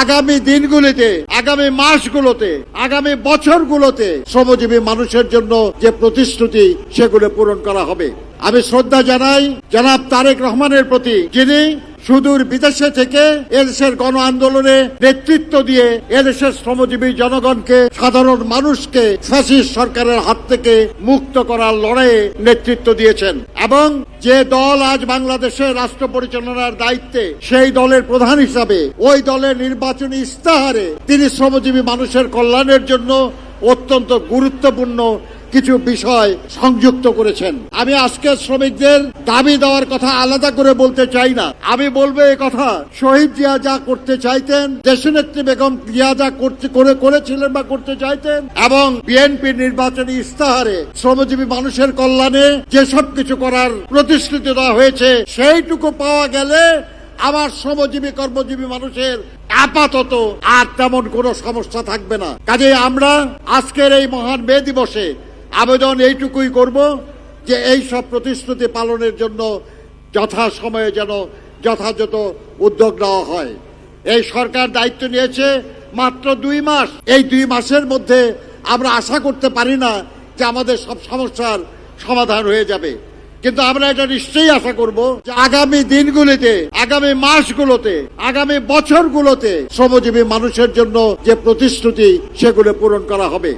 আগামী দিনগুলিতে, আগামী মাসগুলোতে, আগামী বছরগুলোতে শ্রমজীবী মানুষের জন্য যে প্রতিশ্রুতি সেগুলো পূরণ করা হবে। আমি শ্রদ্ধা জানাই জনাব তারেক রহমানের প্রতি, যিনি সুদূর বিদেশে থেকে এদেশের গণ আন্দোলনে নেতৃত্ব দিয়ে এদেশের শ্রমজীবী জনগণকে, সাধারণ মানুষকে ফ্যাসিস্ট সরকারের হাত থেকে মুক্ত করার লড়াইয়ে নেতৃত্ব দিয়েছেন। এবং যে দল আজ বাংলাদেশের রাষ্ট্র পরিচালনার দায়িত্বে, সেই দলের প্রধান হিসাবে ওই দলের নির্বাচনী ইস্তাহারে তিনি শ্রমজীবী মানুষের কল্যাণের জন্য অত্যন্ত গুরুত্বপূর্ণ কিছু বিষয় সংযুক্ত করেছেন। আমি আজকে শ্রমিকদের দাবি দেওয়ার কথা আলাদা করে বলতে চাই না। আমি বলবো এই কথা, শহীদ জিয়া যা করতে চাইতেন, দেশনেত্রী বেগম জিয়া যা করেছিলেন বা করতে চাইতেন, এবং বিএনপির নির্বাচনী ইস্তাহারে শ্রমজীবী মানুষের কল্যাণে যেসব কিছু করার প্রতিশ্রুতি দেওয়া হয়েছে, সেইটুকু পাওয়া গেলে আমার শ্রমজীবী কর্মজীবী মানুষের আপাতত আর তেমন কোনো সমস্যা থাকবে না। কাজেই আমরা আজকের এই মহান মে দিবসে আবেদন এইটুকুই করব যে এই সব প্রতিশ্রুতি পালনের জন্য যথাসময়ে যেন যথাযথ উদ্যোগ নেওয়া হয়। এই সরকার দায়িত্ব নিয়েছে মাত্র 2 মাস। এই 2 মাসের মধ্যে আমরা আশা করতে পারি না যে আমাদের সব সমস্যার সমাধান হয়ে যাবে, কিন্তু আমরা এটা নিশ্চয়ই আশা করব যে আগামী দিনগুলিতে, আগামী মাসগুলোতে, আগামী বছরগুলোতে শ্রমজীবী মানুষের জন্য যে প্রতিশ্রুতি সেগুলো পূরণ করা হবে।